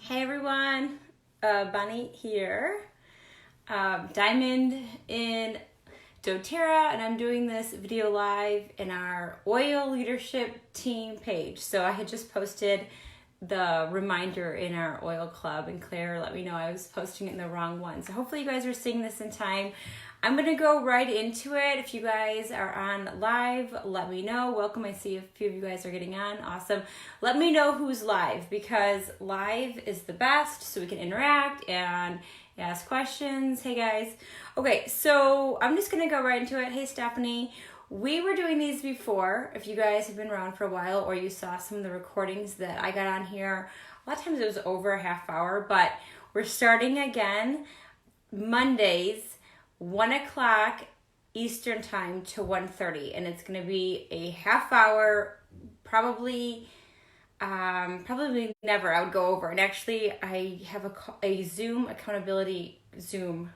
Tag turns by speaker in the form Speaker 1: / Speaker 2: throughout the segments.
Speaker 1: Hey everyone, Bonnie here, Diamond in doTERRA, and I'm doing this video live in our oil leadership team page. So I had just posted the reminder in our oil club, and Claire let me know I was posting it in the wrong one. So hopefully you guys are seeing this in time. I'm gonna go right into it. If you guys are on live, let me know. Welcome, I see a few of you guys are getting on, awesome. Let me know who's live, because live is the best, so we can interact and ask questions. Hey guys. Okay, so I'm just gonna go right into it. Hey Stephanie. We were doing these before. If you guys have been around for a while or you saw some of the recordings that I got on here, a lot of times it was over a half hour, but we're starting again Mondays, 1 o'clock Eastern time to 1:30, and it's going to be a half hour, probably never I would go over. And actually I have a Zoom accountability Zoom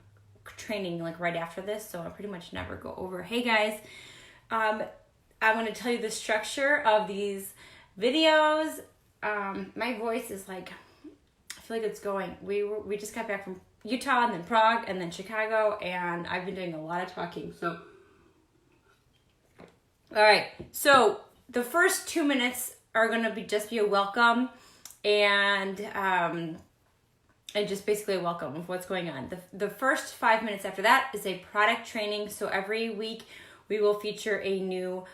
Speaker 1: training like right after this, so I pretty much never go over. Hey guys, I want to tell you the structure of these videos. My voice is like, I feel like it's going. We just got back from Utah and then Prague and then Chicago, and I've been doing a lot of talking. So, all right. So the first 2 minutes are going to just be a welcome and just basically a welcome of what's going on. The first 5 minutes after that is a product training. So every week we will feature a new,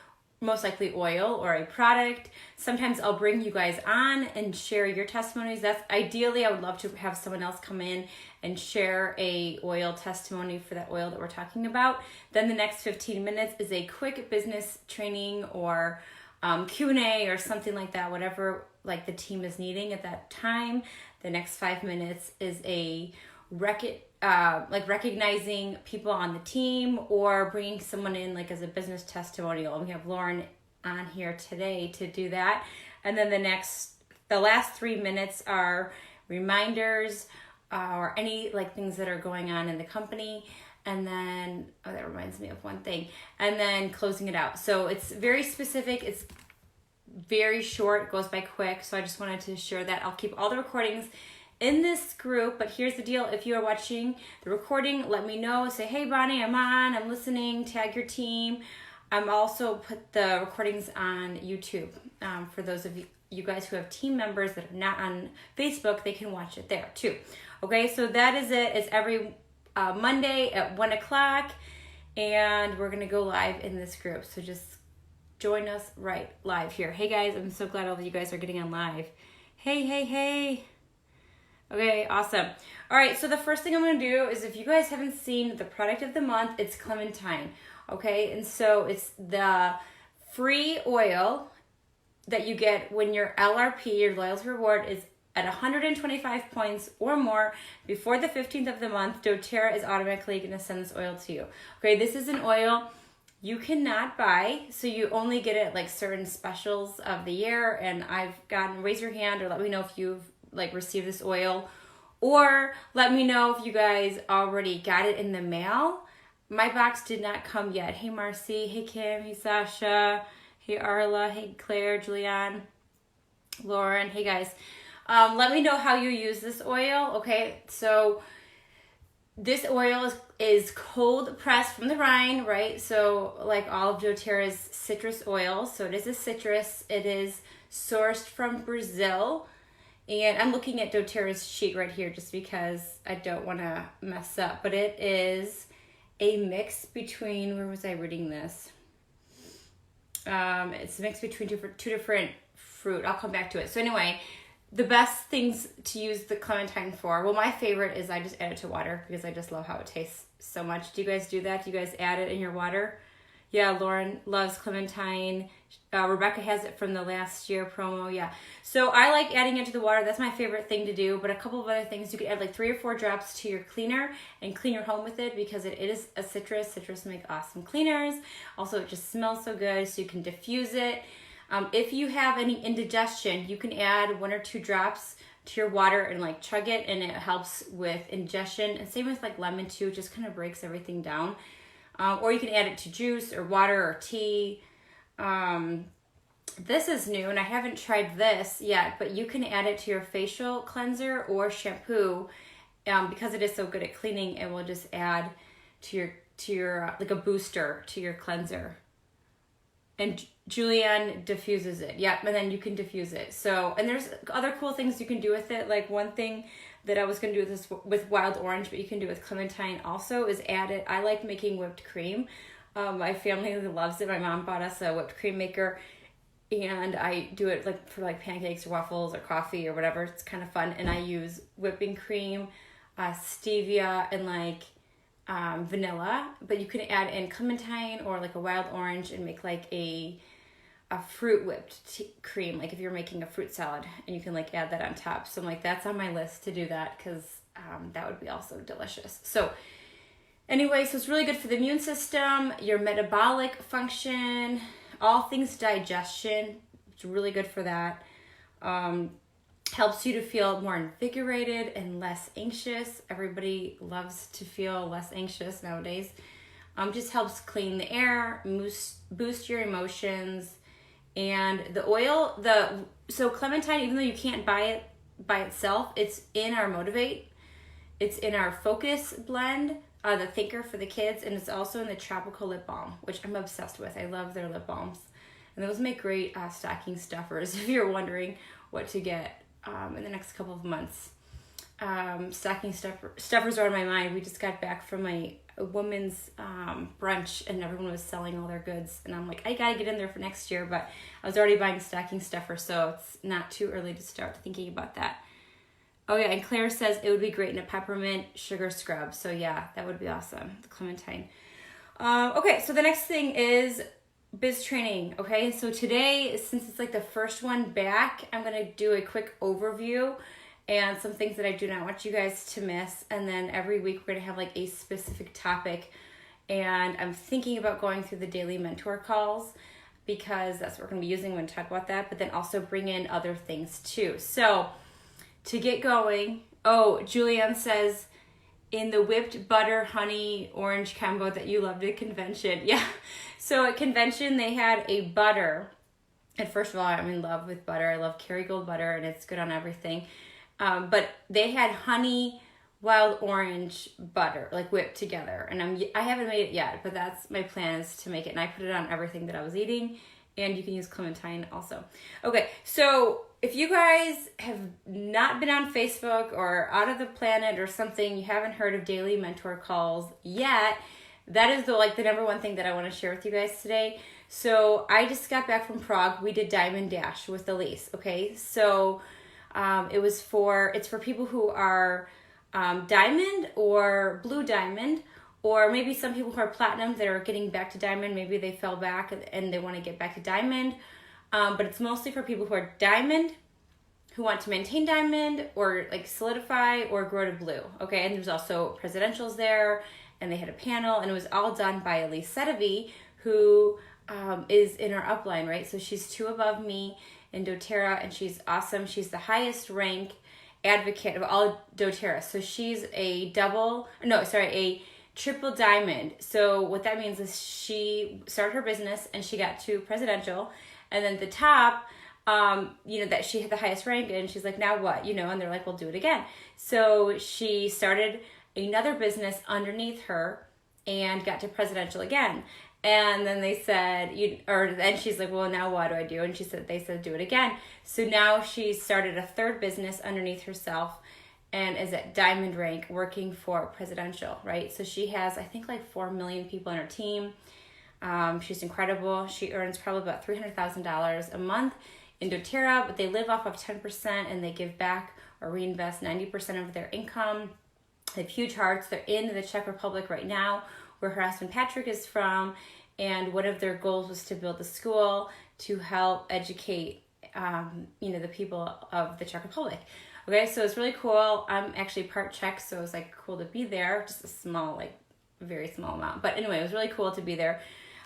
Speaker 1: most likely oil or a product. Sometimes I'll bring you guys on and share your testimonies. That's ideally, I would love to have someone else come in and share a oil testimony for that oil that we're talking about. Then the next 15 minutes is a quick business training or Q&A or something like that, whatever like the team is needing at that time. The next 5 minutes is a recognizing people on the team or bringing someone in like as a business testimonial. And we have Lauren on here today to do that. And then the last 3 minutes are reminders or any like things that are going on in the company. And then, oh, that reminds me of one thing. And then closing it out. So it's very specific. It's very short. It goes by quick. So I just wanted to share that. I'll keep all the recordings in this group, but here's the deal. If you are watching the recording, let me know. Say, hey Bonnie, I'm on, I'm listening, tag your team. I'm also put the recordings on YouTube. For those of you guys who have team members that are not on Facebook, they can watch it there too. Okay, so that is it. It's every Monday at 1 o'clock, and we're gonna go live in this group. So just join us right live here. Hey guys, I'm so glad all of you guys are getting on live. Hey. Okay, awesome. All right, so the first thing I'm going to do is, if you guys haven't seen the product of the month, it's Clementine, okay? And so it's the free oil that you get when your LRP, your loyalty reward, is at 125 points or more before the 15th of the month. doTERRA is automatically going to send this oil to you. Okay, this is an oil you cannot buy, so you only get it at like certain specials of the year. And I've gotten, raise your hand or let me know if you've like receive this oil, or let me know if you guys already got it in the mail. My box did not come yet. Hey Marcy, hey Kim, hey Sasha, hey Arla, hey Claire, Julianne, Lauren, hey guys. Let me know how you use this oil. Okay, so this oil is cold pressed from the rind, right? So like all of doTERRA's citrus oil, so it is a citrus. It is sourced from Brazil. And I'm looking at doTERRA's sheet right here just because I don't want to mess up. But it is a mix between, where was I reading this? It's a mix between two different fruit. I'll come back to it. So anyway, the best things to use the Clementine for, well, my favorite is I just add it to water because I just love how it tastes so much. Do you guys do that? Do you guys add it in your water? Yeah, Lauren loves Clementine. Rebecca has it from the last year promo. Yeah. So I like adding it to the water. That's my favorite thing to do. But a couple of other things, you could add like 3 or 4 drops to your cleaner and clean your home with it, because it is a citrus. Citrus make awesome cleaners. Also, it just smells so good, so you can diffuse it. If you have any indigestion, you can add 1 or 2 drops to your water and like chug it, and it helps with ingestion. And same with like lemon too. It just kind of breaks everything down. Or you can add it to juice or water or tea. this is new and I haven't tried this yet, but you can add it to your facial cleanser or shampoo. Because it is so good at cleaning, it will just add to your like a booster to your cleanser. And Julianne diffuses it. Yep, and then you can diffuse it. So, and there's other cool things you can do with it. Like one thing that I was going to do with wild orange, but you can do with Clementine also, is add it. I like making whipped cream. My family loves it. My mom bought us a whipped cream maker, and I do it like for like pancakes or waffles or coffee or whatever. It's kind of fun. And I use whipping cream, stevia, and like vanilla, but you can add in Clementine or like a wild orange and make like a fruit whipped cream, like if you're making a fruit salad, and you can like add that on top. So I'm like, that's on my list to do that, because that would be also delicious. So anyway, so it's really good for the immune system, your metabolic function, all things digestion. It's really good for that. Helps you to feel more invigorated and less anxious. Everybody loves to feel less anxious nowadays. Just helps clean the air, boost your emotions. And the oil, so Clementine, even though you can't buy it by itself, it's in our Motivate. It's in our Focus blend, the Thinker for the kids, and it's also in the Tropical Lip Balm, which I'm obsessed with. I love their lip balms. And those make great stocking stuffers if you're wondering what to get in the next couple of months. Stocking stuffers are on my mind. We just got back from a women's brunch, and everyone was selling all their goods, and I'm like, I gotta get in there for next year, but I was already buying stocking stuffers, so it's not too early to start thinking about that. Oh yeah, and Claire says it would be great in a peppermint sugar scrub. So yeah, that would be awesome, the Clementine. Okay, so the next thing is biz training. Okay, so today, since it's like the first one back, I'm gonna do a quick overview and some things that I do not want you guys to miss. And then every week we're gonna have like a specific topic. And I'm thinking about going through the daily mentor calls, because that's what we're gonna be using when we talk about that, but then also bring in other things too. So to get going, Julianne says, in the whipped butter, honey, orange combo that you loved at convention. Yeah, so at convention they had a butter. And first of all, I'm in love with butter. I love Kerrygold butter, and it's good on everything. But they had honey, wild orange butter, like whipped together. And I haven't made it yet, but that's my plan, is to make it. And I put it on everything that I was eating. And you can use Clementine also. Okay, so if you guys have not been on Facebook or out of the planet or something, you haven't heard of daily mentor calls yet, that is the number one thing that I want to share with you guys today. So I just got back from Prague. We did Diamond Dash with Elise. Okay, so it's for people who are diamond or blue diamond, or maybe some people who are platinum that are getting back to diamond. Maybe they fell back and they want to get back to diamond. But it's mostly for people who are diamond, who want to maintain diamond or like solidify or grow to blue. Okay, and there's also presidentials there, and they had a panel, and it was all done by Elise Sedevi, who is in our upline, right? So she's 2 above me in doTERRA, and she's awesome. She's the highest rank advocate of all doTERRA. So she's a triple diamond. So what that means is she started her business and she got to presidential, and then the top, that she had the highest rank, and she's like, now what? And they're like, well, do it again. So she started another business underneath her and got to presidential again. And then they said, and she's like, well, now what do I do? And they said, do it again. So now she started a third business underneath herself and is at diamond rank working for presidential, right? So she has, I think, like 4 million people on her team. She's incredible. She earns probably about $300,000 a month in doTERRA, but they live off of 10% and they give back or reinvest 90% of their income. They have huge hearts. They're in the Czech Republic right now, where her husband Patrick is from, and one of their goals was to build a school to help educate, the people of the Czech Republic. Okay, so it's really cool. I'm actually part Czech, so it was like cool to be there. Just a small, very small amount. But anyway, it was really cool to be there.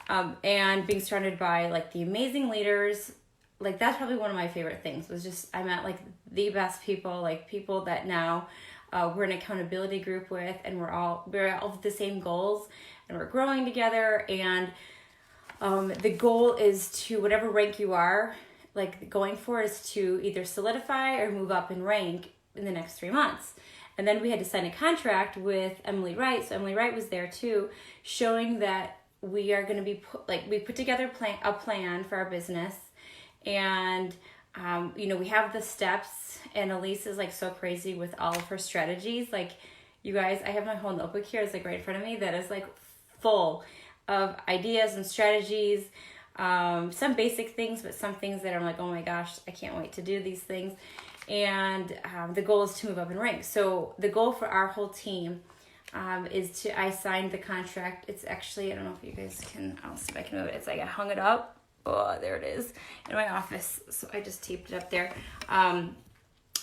Speaker 1: And being surrounded by the amazing leaders. That's probably one of my favorite things, was just I met the best people, people that now we're an accountability group with, and we're all the same goals, and we're growing together. And The goal is to, whatever rank you are, like going for, is to either solidify or move up in rank in the next 3 months. And then we had to sign a contract with Emily Wright. So Emily Wright was there too, showing that we are going to be we put together a plan for our business. And, we have the steps, and Elise is like so crazy with all of her strategies. Like, you guys, I have my whole notebook here. It's like right in front of me that is like full of ideas and strategies. Some basic things, but some things that I'm like, oh my gosh, I can't wait to do these things. And the goal is to move up in rank. So the goal for our whole team is I signed the contract. It's actually, I don't know if you guys can, I'll see if I can move it. It's like I hung it up. Oh, there it is in my office. So I just taped it up there.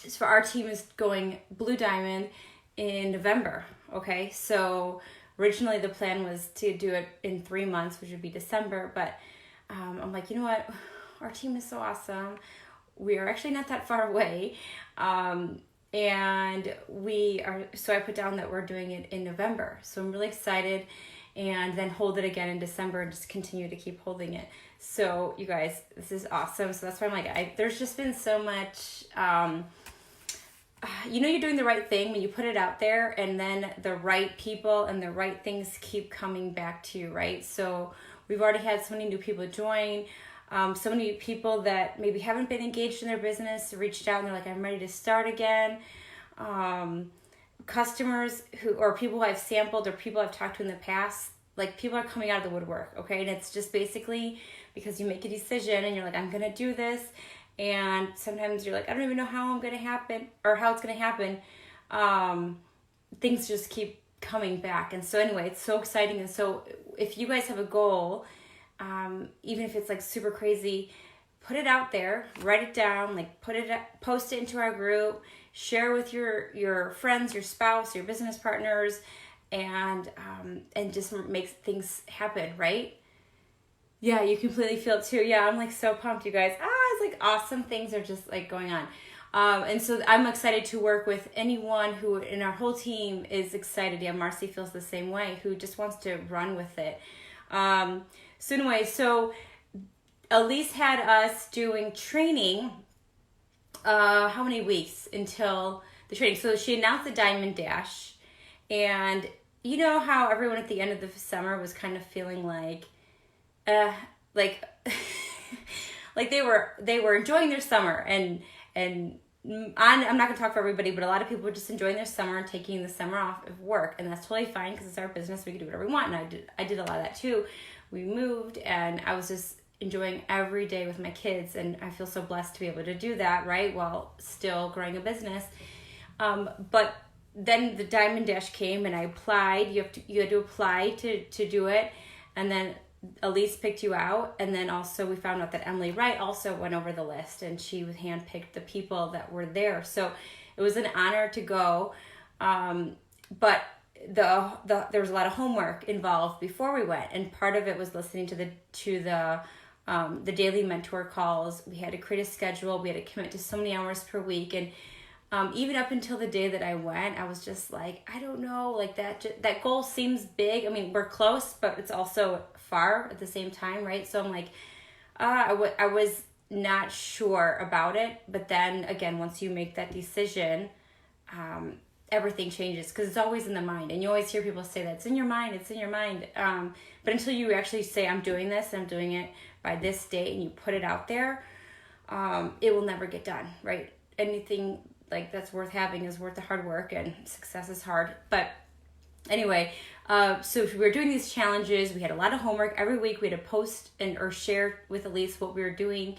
Speaker 1: So our team is going Blue Diamond in November. Okay. So originally the plan was to do it in 3 months, which would be December. But I'm like, you know what? Our team is so awesome. We are actually not that far away. And so I put down that we're doing it in November. So I'm really excited, and then hold it again in December and just continue to keep holding it. So you guys, this is awesome. So that's why I'm like, there's just been so much, you're doing the right thing when you put it out there, and then the right people and the right things keep coming back to you, right? So we've already had so many new people join. So many people that maybe haven't been engaged in their business reached out and they're like, I'm ready to start again. Customers or people who I've sampled or people I've talked to in the past, like people are coming out of the woodwork, okay? And it's just basically because you make a decision and you're like, I'm going to do this. And sometimes you're like, I don't even know how it's going to happen. Things just keep coming back. And so anyway, it's so exciting. And so if you guys have a goal, even if it's like super crazy, put it out there, write it down, like post it into our group, share with your friends, your spouse, your business partners, and just make things happen, right? Yeah, you completely feel it too. Yeah, I'm like so pumped, you guys. It's like awesome things are just like going on. And so I'm excited to work with anyone who in our whole team is excited. Yeah, Marcy feels the same way, who just wants to run with it. So anyway, so Elise had us doing training, how many weeks until the training? So she announced the Diamond Dash, and you know how everyone at the end of the summer was kind of feeling like like they were enjoying their summer, and I'm not gonna talk for everybody, but a lot of people were just enjoying their summer and taking the summer off of work, and that's totally fine because it's our business. We can do whatever we want, and I did a lot of that too. We moved, and I was just enjoying every day with my kids, and I feel so blessed to be able to do that, right, while still growing a business. But then the Diamond Dash came, and I applied. You had to apply to do it, and then Elise picked you out, and then also we found out that Emily Wright also went over the list, and she handpicked the people that were there. So it was an honor to go, but there was a lot of homework involved before we went, and part of it was listening to the daily mentor calls. We had to create a schedule. We had to commit to so many hours per week, and even up until the day that I went, I was just like, I don't know, like that goal seems big. I mean, we're close, but it's also far at the same time, right? So I'm like, I was not sure about it. But then again, once you make that decision, everything changes, because it's always in the mind. And you always hear people say that it's in your mind. But until you actually say, I'm doing this, I'm doing it by this date, and you put it out there, it will never get done, right? Anything like that's worth having is worth the hard work, and success is hard. But anyway, so we were doing these challenges. We had a lot of homework every week. We had to post or share with Elise what we were doing.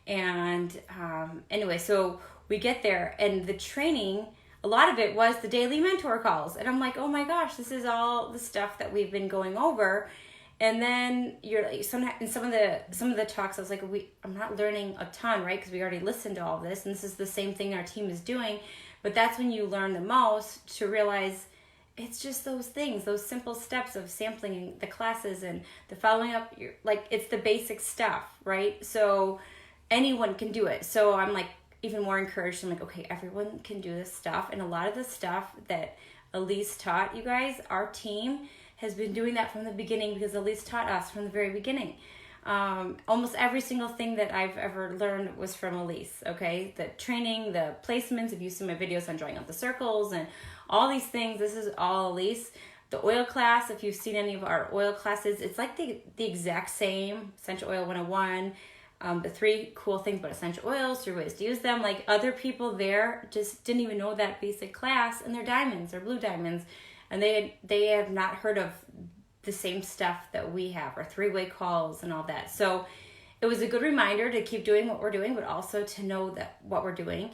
Speaker 1: And anyway, so we get there, and the training, a lot of it was the daily mentor calls. And I'm like, oh my gosh, this is all the stuff that we've been going over. And then you're like, some of the talks, I was like, I'm not learning a ton, right? Because we already listened to all this, and this is the same thing our team is doing. But that's when you learn the most, to realize it's just those things, those simple steps of sampling the classes and the following up. It's the basic stuff, right? So anyone can do it. So I'm like even more encouraged. I'm like, okay, everyone can do this stuff. And a lot of the stuff that Elise taught you guys, our team has been doing that from the beginning, because Elise taught us from the very beginning. Almost every single thing that I've ever learned was from Elise, okay? The training, the placements, if you see my videos on drawing out the circles and all these things, this is all Elise. The oil class, if you've seen any of our oil classes, it's like the exact same, Essential Oil 101, the 3 cool things about essential oils, 3 ways to use them. Like, other people there just didn't even know that basic class, and they're diamonds, they're blue diamonds, and they have not heard of the same stuff that we have, or 3-way calls and all that. So it was a good reminder to keep doing what we're doing, but also to know that what we're doing,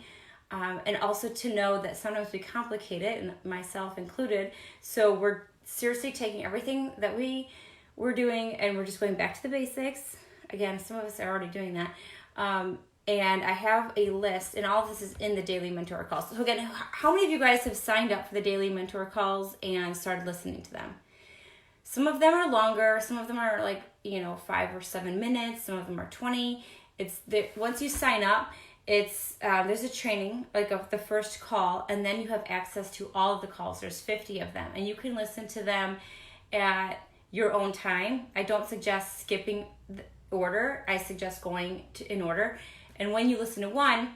Speaker 1: and also to know that sometimes we complicate it, and myself included. So we're seriously taking everything that we're doing, and we're just going back to the basics. Again, some of us are already doing that. And I have a list, and all of this is in the daily mentor calls. So again, how many of you guys have signed up for the daily mentor calls and started listening to them? Some of them are longer. Some of them are like, 5 or 7 minutes. Some of them are 20. Once you sign up, there's a training, like of the first call, and then you have access to all of the calls. There's 50 of them, and you can listen to them at your own time. I don't suggest skipping the order. I suggest going in order. And when you listen to one,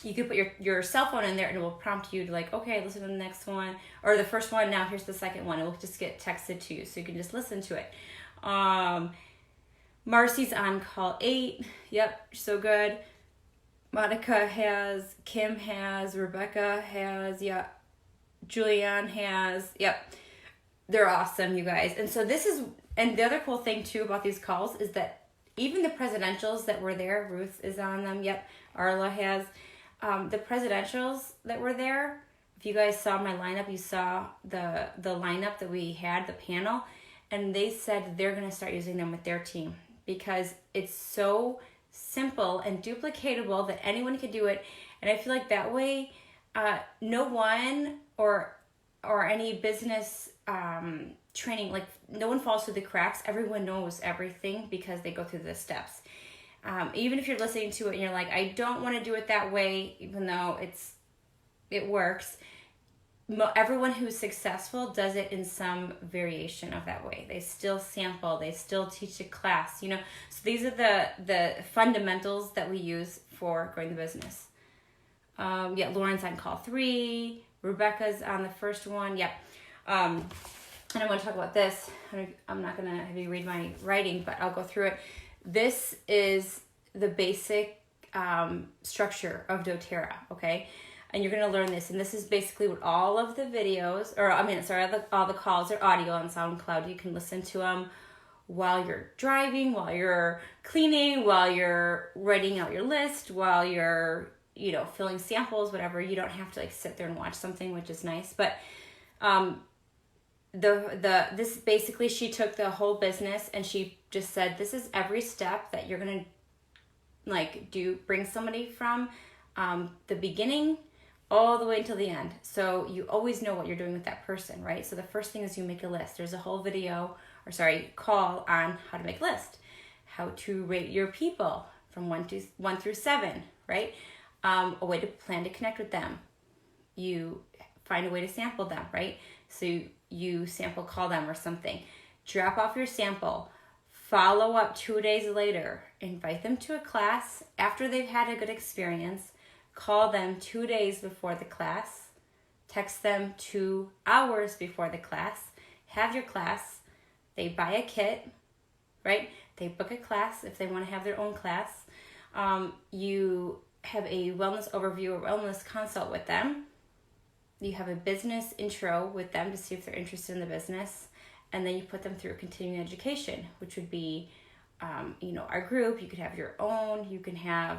Speaker 1: you can put your cell phone in there, and it will prompt you to like, okay, listen to the next one, or the first one, now here's the second one. It will just get texted to you, so you can just listen to it. Marcy's on call 8. Yep, so good. Monica has, Kim has, Rebecca has, yep. Julianne has, yep. They're awesome, you guys. And so and the other cool thing too about these calls is that even the presidentials that were there, Ruth is on them, yep. Arla has. The presidentials that were there, if you guys saw my lineup, you saw the lineup that we had, the panel, and they said they're going to start using them with their team because it's so simple and duplicatable that anyone can do it. And I feel like that way, no one or any business training, like no one falls through the cracks. Everyone knows everything because they go through the steps. Even if you're listening to it and you're like, I don't want to do it that way, even though it works. Everyone who's successful does it in some variation of that way. They still sample, they still teach a class, So these are the fundamentals that we use for growing the business. Lauren's on call 3, Rebecca's on the first one. Yep. And I want to talk about this. I'm not going to have you read my writing, but I'll go through it. This is the basic structure of doTERRA, okay? And you're going to learn this. And this is basically what all of the videos, all the calls are audio on SoundCloud. You can listen to them while you're driving, while you're cleaning, while you're writing out your list, while you're, filling samples, whatever. You don't have to sit there and watch something, which is nice. But this basically, she took the whole business and she just said, this is every step that you're going to bring somebody from the beginning all the way until the end. So you always know what you're doing with that person, right? So the first thing is you make a list. There's a whole call on how to make a list, how to rate your people from 1 through 7, right? A way to plan to connect with them. You find a way to sample them, right? So you sample call them or something. Drop off your sample. Follow up 2 days later. Invite them to a class after they've had a good experience. Call them 2 days before the class. Text them 2 hours before the class. Have your class. They buy a kit, right? They book a class if they want to have their own class. You have a wellness overview or wellness consult with them. You have a business intro with them to see if they're interested in the business. And then you put them through continuing education, which would be, our group. You could have your own. You can have,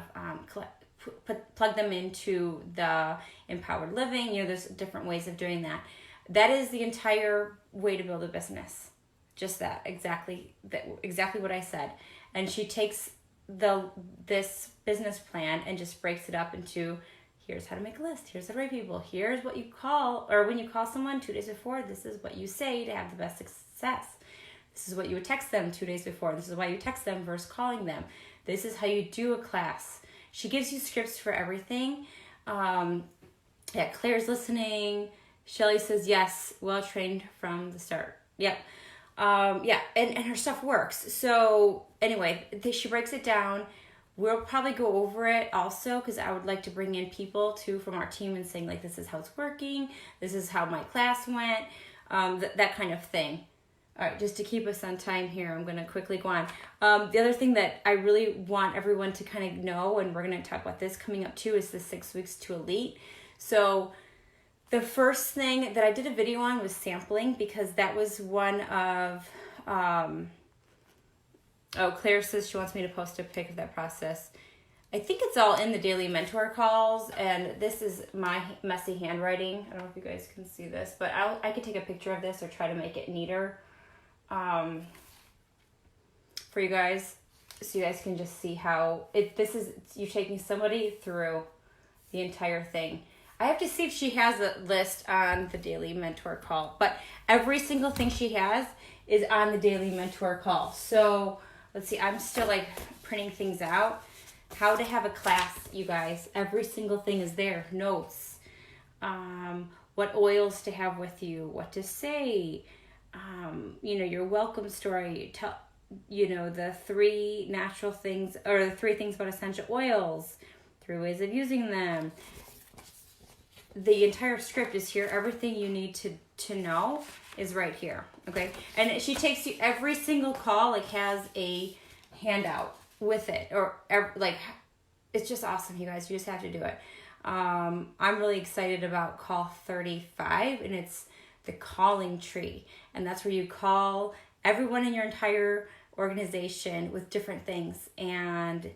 Speaker 1: plug them into the empowered living. There's different ways of doing that. That is the entire way to build a business. Just that, exactly what I said. And she takes this business plan and just breaks it up into, here's how to make a list. Here's how to rate people. Here's what you call, or when you call someone 2 days before, this is what you say to have the best success. This is what you would text them 2 days before. This is why you text them versus calling them. This is how you do a class. She gives you scripts for everything. Claire's listening. Shelly says, yes, well trained from the start. Yep. Yeah, and her stuff works. So anyway, she breaks it down. We'll probably go over it also, because I would like to bring in people too from our team and saying like, this is how it's working. This is how my class went. That kind of thing. All right, just to keep us on time here, I'm going to quickly go on. The other thing that I really want everyone to kind of know, and we're going to talk about this coming up too, is the 6 weeks to elite. So the first thing that I did a video on was sampling, because that was one of, Claire says she wants me to post a pic of that process. I think it's all in the daily mentor calls, and this is my messy handwriting. I don't know if you guys can see this, but I could take a picture of this or try to make it neater for you guys, so you guys can just see how you're taking somebody through the entire thing. I have to see if she has a list on the daily mentor call, but every single thing she has is on the daily mentor call. So let's see, I'm still like printing things out. How to have a class, you guys. Every single thing is there. Notes, what oils to have with you, what to say, your welcome story, the 3 natural things, or the 3 things about essential oils, 3 ways of using them. The entire script is here. Everything you need to know is right here. Okay. And she takes you every single call, like has a handout with it, or like, it's just awesome, you guys. You just have to do it. I'm really excited about call 35, and it's the calling tree. And that's where you call everyone in your entire organization with different things, and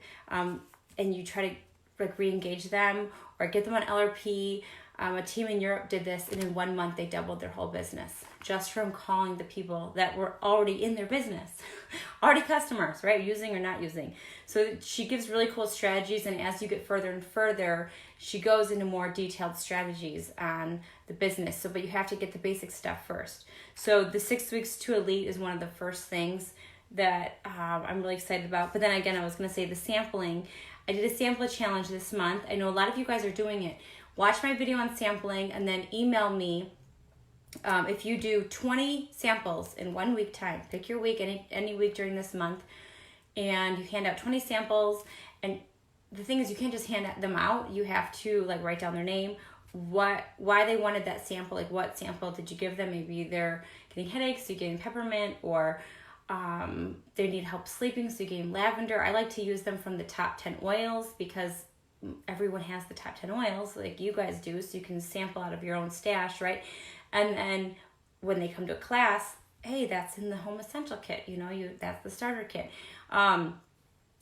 Speaker 1: you try to like re-engage them or get them on LRP. A team in Europe did this, and in 1 month they doubled their whole business just from calling the people that were already in their business, already customers, right? Using or not using. So she gives really cool strategies, and as you get further and further, she goes into more detailed strategies on the business. So, but you have to get the basic stuff first. So the 6 weeks to elite is one of the first things that I'm really excited about. But then again, I was going to say the sampling. I did a sample challenge this month. I know a lot of you guys are doing it. Watch my video on sampling and then email me if you do 20 samples in 1 week time. Pick your week, any week during this month, and you hand out 20 samples. And the thing is, you can't just hand them out. You have to like write down their name, why they wanted that sample, like what sample did you give them? Maybe they're getting headaches, so you gave them peppermint, or they need help sleeping, so you gave them lavender. I like to use them from the top 10 oils, because everyone has the top 10 oils like you guys do, so you can sample out of your own stash, right? And then when they come to a class, hey, that's in the home essential kit, that's the starter kit. And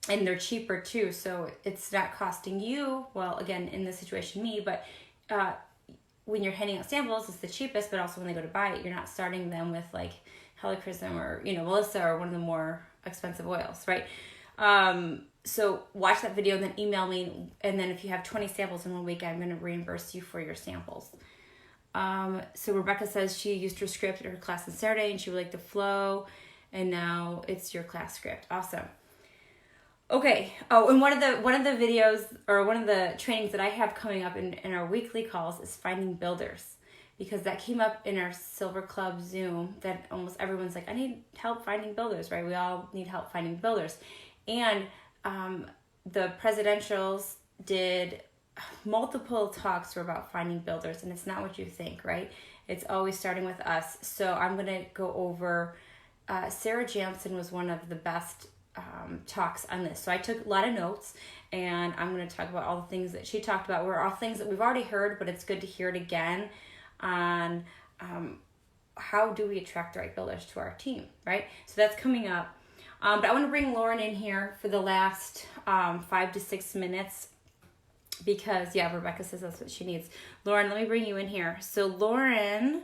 Speaker 1: they're cheaper too, so it's not costing you, well, again, in this situation, me, but when you're handing out samples, it's the cheapest, but also when they go to buy it, you're not starting them with like Helichrysum or, Melissa, or one of the more expensive oils, right? So watch that video and then email me. And then if you have 20 samples in 1 week, I'm going to reimburse you for your samples. So Rebecca says she used her script at her class on Saturday and she liked the flow, and now it's your class script. Awesome. Okay. Oh, and one of the videos, or one of the trainings that I have coming up in our weekly calls is finding builders, because that came up in our Silver Club Zoom, that almost everyone's like, I need help finding builders, right? We all need help finding builders. And the presidentials did multiple talks were about finding builders, and it's not what you think, right? It's always starting with us. So I'm going to go over, Sarah Jansen was one of the best talks on this. So I took a lot of notes, and I'm going to talk about all the things that she talked about were all things that we've already heard, but it's good to hear it again on how do we attract the right builders to our team, right? So that's coming up. But I want to bring Lauren in here for the last 5 to 6 minutes, because, yeah, Rebecca says that's what she needs. Lauren, let me bring you in here. So Lauren,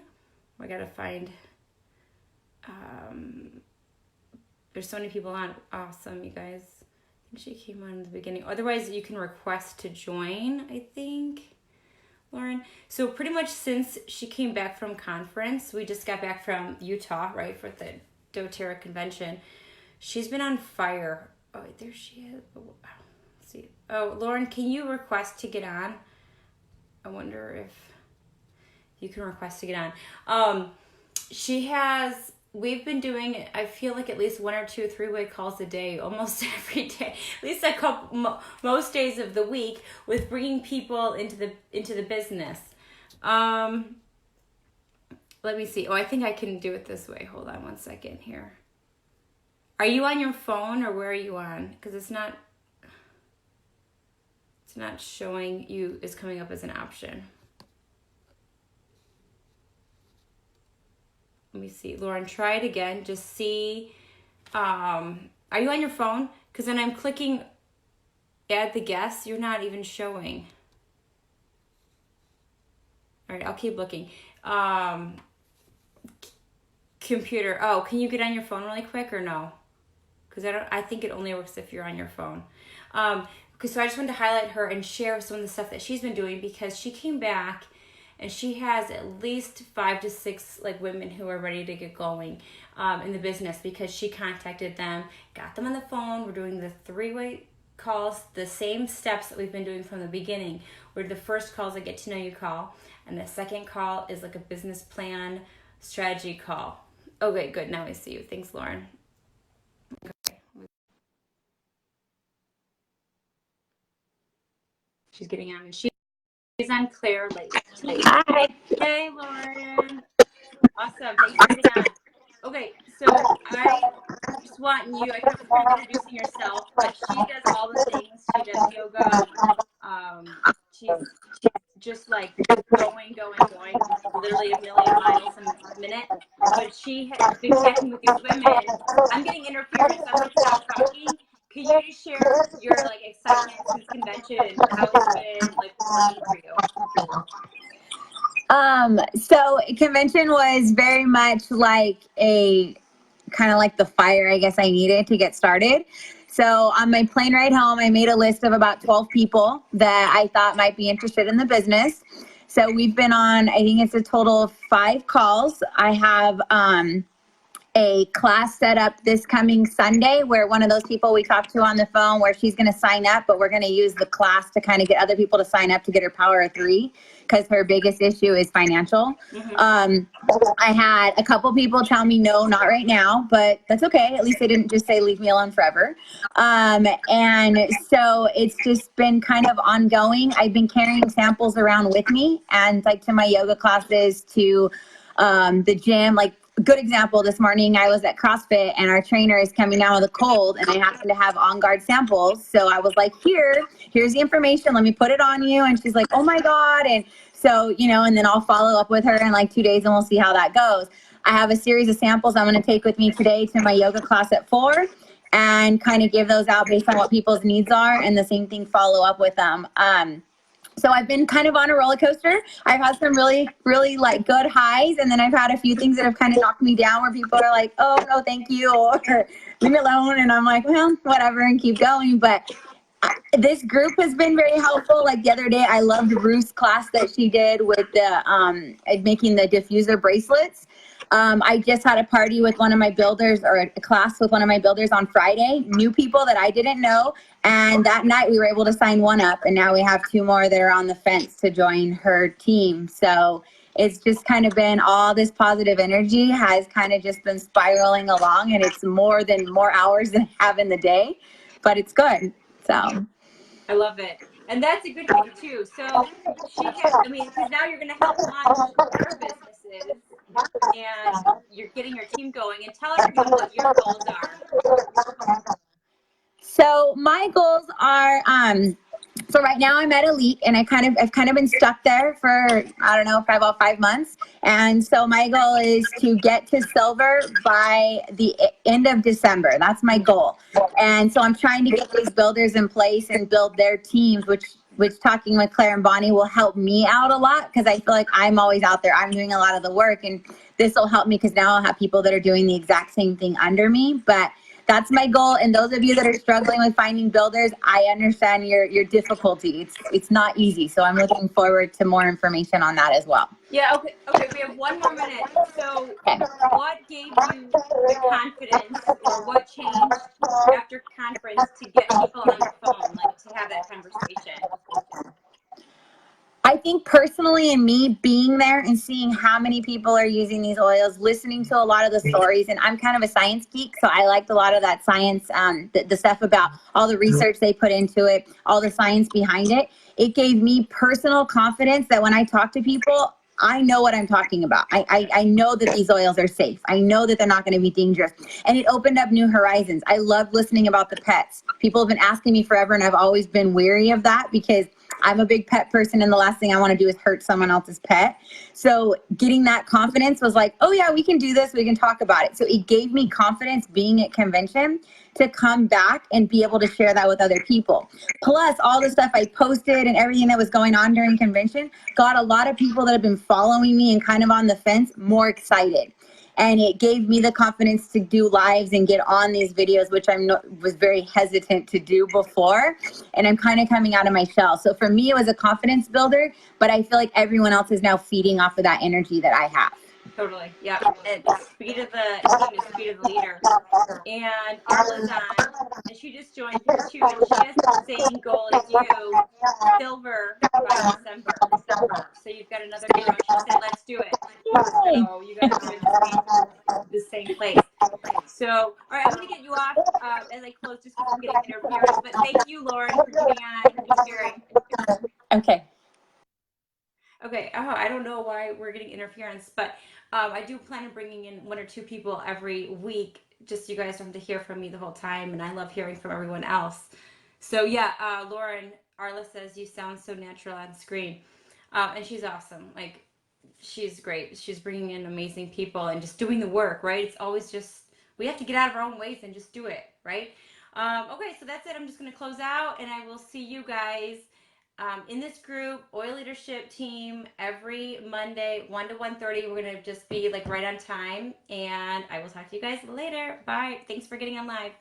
Speaker 1: I got to find, there's so many people on. Awesome, you guys. I think she came on in the beginning. Otherwise, you can request to join, I think, Lauren. So pretty much since she came back from conference, we just got back from Utah, right, for the doTERRA convention. She's been on fire. Oh, there she is. Oh, let's see. Oh, Lauren, can you request to get on? I wonder if you can request to get on. She has we've been doing, I feel like at least 1 or 2 3-way calls a day, almost every day, at least a couple, most days of the week, with bringing people into the business. Let me see. Oh, I think I can do it this way. Hold on one second here. Are you on your phone or where are you on? Because it's not showing you, it's coming up as an option. Let me see. Lauren, try it again. Just see. Are you on your phone? Because then I'm clicking add the guest. You're not even showing. All right, I'll keep looking. Computer. Oh, can you get on your phone really quick or no? Because I think it only works if you're on your phone. So I just wanted to highlight her and share some of the stuff that she's been doing, because she came back and she has at least 5 to 6 like women who are ready to get going in the business, because she contacted them, got them on the phone. We're doing the 3-way calls, the same steps that we've been doing from the beginning, where the first call is a get to know you call, and the second call is like a business plan strategy call. Okay, good. Now I see you. Thanks, Lauren. Okay. She's getting on, and she's on Claire Layton.
Speaker 2: Hi.
Speaker 1: Hey, Lauren. Awesome. Thanks for getting on. Okay, so I just want you, I kind of introducing yourself, but she does all the things. She does yoga. She's just like going, literally a million miles a minute. But she has been connecting with these women. I'm getting interference. I'm going to stop talking. Can you just share your like excitement since convention and how it's been like working for you?
Speaker 2: So convention was very much like a kind of like the fire, I guess I needed to get started. So on my plane ride home, I made a list of about 12 people that I thought might be interested in the business. So we've been on, I think it's a total of 5 calls. I have, a class set up this coming Sunday where one of those people we talked to on the phone, where she's going to sign up, but we're going to use the class to kind of get other people to sign up to get her power of 3, because her biggest issue is financial. Mm-hmm. I had a couple people tell me no, not right now, but that's okay. At least they didn't just say leave me alone forever. And so it's just been kind of ongoing. I've been carrying samples around with me, and like to my yoga classes, to the gym. Like, good example, this morning I was at CrossFit and our trainer is coming down with a cold, and I happen to have On Guard samples. So I was like, here's the information. Let me put it on you. And she's like, oh my God. And so, and then I'll follow up with her in like 2 days and we'll see how that goes. I have a series of samples I'm going to take with me today to my yoga class at 4 and kind of give those out based on what people's needs are. And the same thing, follow up with them. So I've been kind of on a roller coaster. I've had some really, really like good highs. And then I've had a few things that have kind of knocked me down, where people are like, oh, no, thank you, or leave me alone. And I'm like, well, whatever, and keep going. But this group has been very helpful. Like the other day, I loved Ruth's class that she did with the making the diffuser bracelets. I just had a party with one of my builders, or a class with one of my builders on Friday, new people that I didn't know. And that night we were able to sign one up, and now we have 2 more that are on the fence to join her team. So it's just kind of been, all this positive energy has kind of just been spiraling along, and it's more hours than I have in the day, but it's good. So
Speaker 1: I love it. And that's a good thing too. So because now you're going to help launch your businesses, and you're getting your team going, and tell everyone what your goals are.
Speaker 2: So my goals are, so right now I'm at Elite, and I've kind of been stuck there for, I don't know, about 5 months. And so my goal is to get to silver by the end of December. That's my goal. And so I'm trying to get these builders in place and build their teams, which talking with Claire and Bonnie will help me out a lot, because I feel like I'm always out there. I'm doing a lot of the work, and this will help me because now I'll have people that are doing the exact same thing under me. But that's my goal. And those of you that are struggling with finding builders, I understand your difficulty. It's not easy. So I'm looking forward to more information on that as well.
Speaker 1: Yeah. Okay. We have 1 more minute. So what gave you the confidence, or what changed after conference to get people on the phone, like to have that conversation?
Speaker 2: I think personally, and me being there and seeing how many people are using these oils, listening to a lot of the stories, and I'm kind of a science geek, so I liked a lot of that science, the stuff about all the research they put into it, all the science behind it. It gave me personal confidence that when I talk to people, I know what I'm talking about. I know that these oils are safe. I know that they're not going to be dangerous. And it opened up new horizons. I love listening about the pets. People have been asking me forever, and I've always been weary of that because I'm a big pet person, and the last thing I want to do is hurt someone else's pet. So getting that confidence was like, oh yeah, we can do this. We can talk about it. So it gave me confidence being at convention to come back and be able to share that with other people. Plus all the stuff I posted and everything that was going on during convention got a lot of people that have been following me and kind of on the fence more excited. And it gave me the confidence to do lives and get on these videos, which was very hesitant to do before. And I'm kind of coming out of my shell. So for me, it was a confidence builder, but I feel like everyone else is now feeding off of that energy that I have.
Speaker 1: Totally. Yeah. It's speed of the team is speed of the leader. And Arla's on, and she just joined too, and she has the same goal as you, silver by December. So you've got another girl. She said, "Let's do it." So you guys are in the same place. So, all right, I'm going to get you off as I close, just because I'm getting interference. But thank you, Lauren, for getting on and just sharing.
Speaker 2: Okay.
Speaker 1: Okay. Oh, I don't know why we're getting interference, but I do plan on bringing in 1 or 2 people every week, just so you guys don't have to hear from me the whole time, and I love hearing from everyone else. So yeah, Lauren, Arla says you sound so natural on screen, and she's awesome. Like, she's great. She's bringing in amazing people and just doing the work, right? It's always just, we have to get out of our own ways and just do it, right? Okay, so that's it. I'm just going to close out, and I will see you guys in this group, Oil Leadership Team, every Monday, 1 to 1:30. We're going to just be like right on time, and I will talk to you guys later. Bye. Thanks for getting on live.